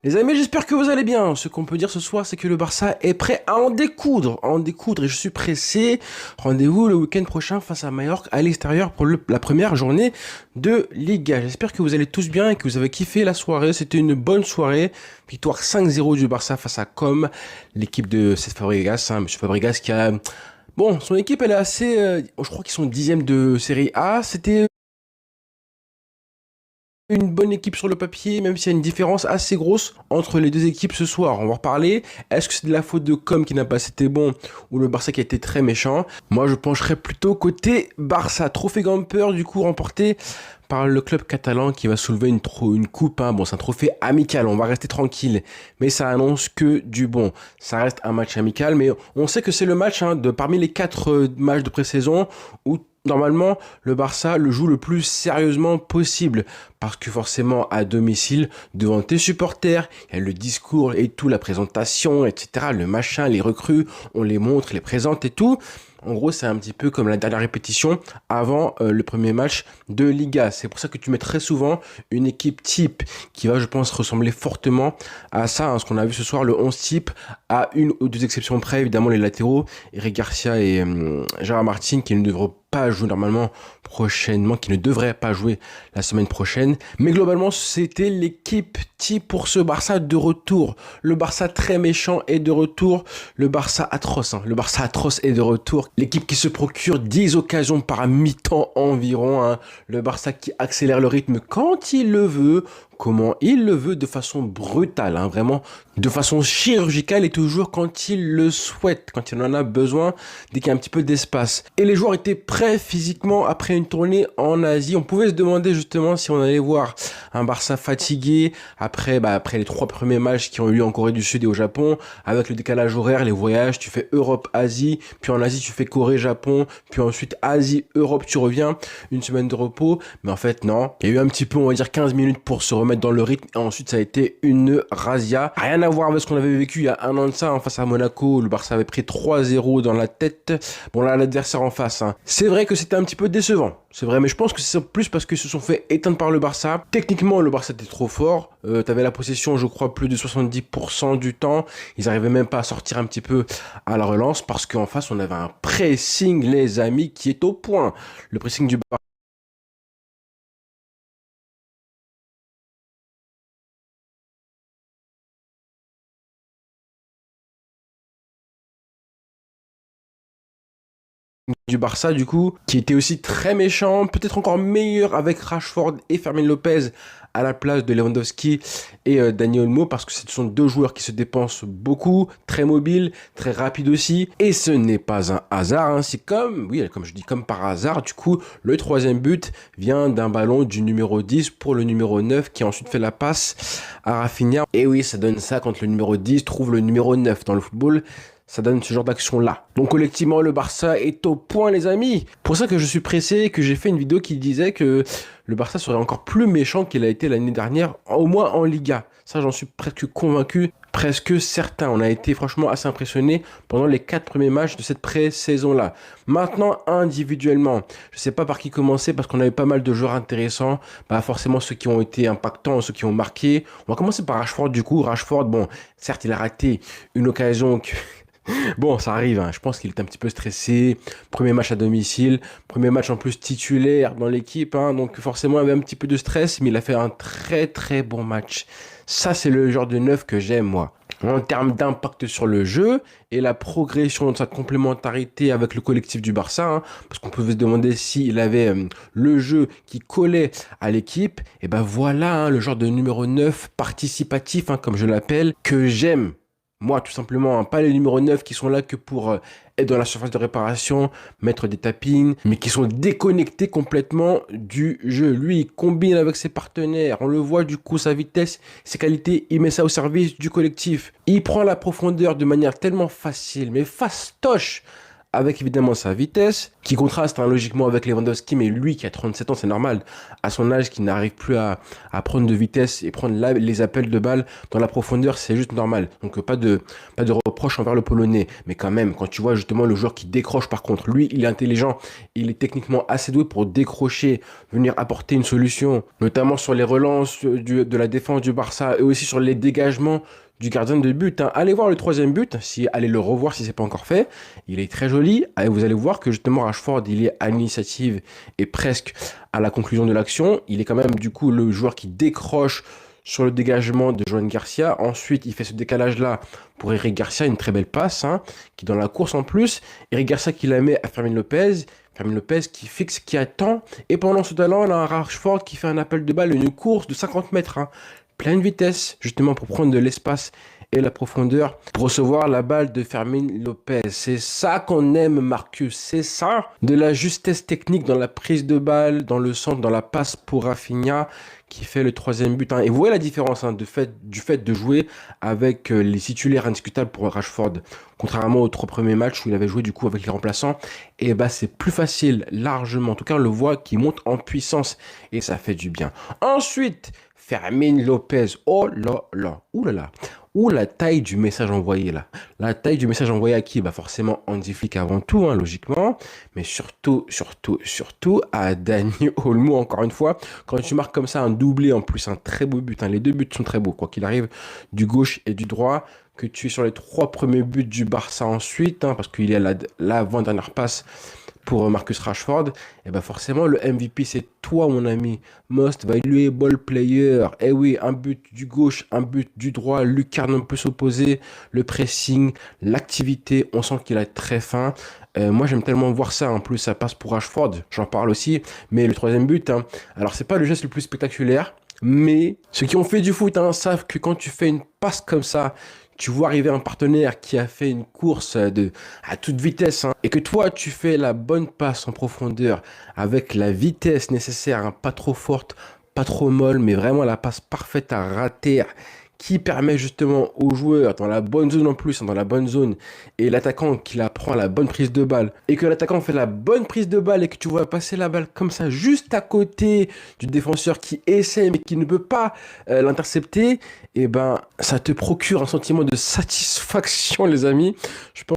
Les amis, j'espère que vous allez bien. Ce qu'on peut dire ce soir, c'est que le Barça est prêt à en découdre et je suis pressé. Rendez-vous le week-end prochain face à Mallorca à l'extérieur pour la première journée de Liga. J'espère que vous allez tous bien et que vous avez kiffé la soirée. C'était une bonne soirée. Victoire 5-0 du Barça face à Com, l'équipe de Cesc Fabregas, Monsieur Fabregas qui a... Bon, son équipe, elle est assez... je crois qu'ils sont 10e de Série A. C'était une bonne équipe sur le papier, même s'il y a une différence assez grosse entre les deux équipes ce soir. On va en reparler. Est-ce que c'est de la faute de Com qui n'a pas été bon ou le Barça qui a été très méchant? Moi, je pencherais plutôt côté Barça. Trophée Gamper, du coup, remporté par le club catalan qui va soulever une coupe. Hein. Bon, c'est un trophée amical, on va rester tranquille. Mais ça annonce que du bon. Ça reste un match amical, mais on sait que c'est le match parmi les 4 matchs de pré-saison où normalement, le Barça le joue le plus sérieusement possible parce que forcément à domicile, devant tes supporters, il y a le discours et tout, la présentation, etc., le machin, les recrues, on les montre, les présente et tout. En gros, c'est un petit peu comme la dernière répétition avant le premier match de Liga. C'est pour ça que tu mets très souvent une équipe type qui va, je pense, ressembler fortement à ça. Hein, ce qu'on a vu ce soir, le 11 type, à une ou deux exceptions près, évidemment les latéraux, Eric Garcia et Gérard Martin, qui ne devront pas jouer normalement prochainement, qui ne devrait pas jouer la semaine prochaine. Mais globalement, c'était l'équipe type pour ce Barça de retour. Le Barça très méchant est de retour. Le Barça atroce, le Barça atroce est de retour. L'équipe qui se procure 10 occasions par mi-temps environ. Hein. Le Barça qui accélère le rythme quand il le veut, comment il le veut, de façon brutale, hein, vraiment de façon chirurgicale et toujours quand il le souhaite, quand il en a besoin, dès qu'il y a un petit peu d'espace. Et les joueurs étaient prêts physiquement après une tournée en Asie. On pouvait se demander justement si on allait voir un Barça fatigué après les 3 premiers matchs qui ont eu lieu en Corée du Sud et au Japon, avec le décalage horaire, les voyages, tu fais Europe-Asie, puis en Asie tu fais Corée-Japon, puis ensuite Asie-Europe, tu reviens, une semaine de repos. Mais en fait non, il y a eu un petit peu, on va dire 15 minutes pour se remettre dans le rythme et ensuite ça a été une razzia. Rien à voir avec ce qu'on avait vécu il y a un an de ça, face à Monaco, le Barça avait pris 3-0 dans la tête. Bon là, l'adversaire en face, hein. C'est vrai que c'était un petit peu décevant, c'est vrai, mais je pense que c'est plus parce qu'ils se sont fait éteindre par le Barça. Techniquement, le Barça était trop fort. T'avais la possession, je crois, plus de 70% du temps. Ils arrivaient même pas à sortir un petit peu à la relance parce qu'en face, on avait un pressing, les amis, qui est au point. Le pressing du Barça du coup, qui était aussi très méchant, peut-être encore meilleur avec Rashford et Fermin Lopez à la place de Lewandowski et Dani Olmo, parce que ce sont deux joueurs qui se dépensent beaucoup, très mobiles, très rapides aussi, et ce n'est pas un hasard, hein, c'est comme je dis, comme par hasard, du coup, le troisième but vient d'un ballon du numéro 10 pour le numéro 9 qui a ensuite fait la passe à Rafinha, et oui, ça donne ça quand le numéro 10 trouve le numéro 9 dans le football. Ça donne ce genre d'action-là. Donc collectivement, le Barça est au point, les amis. Pour ça que je suis pressé et que j'ai fait une vidéo qui disait que le Barça serait encore plus méchant qu'il a été l'année dernière, au moins en Liga. Ça, j'en suis presque convaincu, presque certain. On a été franchement assez impressionnés pendant les 4 premiers matchs de cette pré-saison-là. Maintenant, individuellement, je ne sais pas par qui commencer parce qu'on avait pas mal de joueurs intéressants. Forcément, ceux qui ont été impactants, ceux qui ont marqué. On va commencer par Rashford, du coup. Rashford, bon, certes, il a raté une occasion que... Bon, ça arrive, hein. Je pense qu'il est un petit peu stressé. Premier match à domicile, premier match en plus titulaire dans l'équipe, hein. Donc forcément, il avait un petit peu de stress, mais il a fait un très très bon match. Ça, c'est le genre de neuf que j'aime, moi. En termes d'impact sur le jeu et la progression de sa complémentarité avec le collectif du Barça, hein, parce qu'on pouvait se demander s'il avait le jeu qui collait à l'équipe. Et ben voilà, hein, le genre de numéro 9 participatif, hein, comme je l'appelle, que j'aime. Moi, tout simplement, hein, pas les numéros 9 qui sont là que pour être dans la surface de réparation, mettre des tapines, mais qui sont déconnectés complètement du jeu. Lui, il combine avec ses partenaires. On le voit, du coup, sa vitesse, ses qualités, il met ça au service du collectif. Il prend la profondeur de manière tellement facile, mais fastoche, avec évidemment sa vitesse, qui contraste logiquement avec Lewandowski, mais lui qui a 37 ans, c'est normal, à son âge, qui n'arrive plus à prendre de vitesse et prendre les appels de balles dans la profondeur, c'est juste normal. Donc pas de reproche envers le Polonais, mais quand même, quand tu vois justement le joueur qui décroche par contre, lui, il est intelligent, il est techniquement assez doué pour décrocher, venir apporter une solution, notamment sur les relances de la défense du Barça et aussi sur les dégagements du gardien de but. Allez voir le troisième but, allez le revoir si c'est pas encore fait. Il est très joli. Et vous allez voir que justement Rashford, il est à l'initiative et presque à la conclusion de l'action. Il est quand même du coup le joueur qui décroche sur le dégagement de Joan Garcia. Ensuite, il fait ce décalage-là pour Eric Garcia, une très belle passe, qui est dans la course en plus. Eric Garcia qui la met à Fermin Lopez. Fermin Lopez qui fixe, qui attend. Et pendant ce talent, on a un Rashford qui fait un appel de balle, une course de 50 mètres. Pleine vitesse, justement pour prendre de l'espace et la profondeur, pour recevoir la balle de Fermin Lopez. C'est ça qu'on aime, Marcus, c'est ça. De la justesse technique dans la prise de balle, dans le centre, dans la passe pour Rafinha, qui fait le troisième but. Et vous voyez la différence du fait de jouer avec les titulaires indiscutables pour Rashford. Contrairement aux 3 premiers matchs où il avait joué du coup avec les remplaçants, et c'est plus facile, largement. En tout cas, on le voit qui monte en puissance et ça fait du bien. Ensuite, Fermin Lopez, oh là là, ouh là là, où la taille du message envoyé là. La taille du message envoyé à qui? Forcément Hansi Flick avant tout, logiquement, mais surtout à Dani Olmo, encore une fois. Quand tu marques comme ça un doublé en plus, un très beau but, les 2 buts sont très beaux, quoi qu'il arrive, du gauche et du droit, que tu es sur les 3 premiers buts du Barça ensuite, parce qu'il y a l'avant-dernière passe pour Marcus Rashford, et forcément le MVP c'est toi mon ami, most valuable player. Et oui, un but du gauche, un but du droit, Lucarne ne peut s'opposer, le pressing, l'activité, on sent qu'il a très faim. Moi j'aime tellement voir ça, en plus ça passe pour Rashford, j'en parle aussi, mais le troisième but, alors c'est pas le geste le plus spectaculaire, mais ceux qui ont fait du foot savent que quand tu fais une passe comme ça, tu vois arriver un partenaire qui a fait une course à toute vitesse, et que toi tu fais la bonne passe en profondeur avec la vitesse nécessaire, pas trop forte, pas trop molle, mais vraiment la passe parfaite à rater, qui permet justement aux joueurs dans la bonne zone en plus, dans la bonne zone, et l'attaquant qui la prend la bonne prise de balle, et que l'attaquant fait la bonne prise de balle, et que tu vois passer la balle comme ça, juste à côté du défenseur qui essaie, mais qui ne peut pas l'intercepter, et ça te procure un sentiment de satisfaction, les amis. Je pense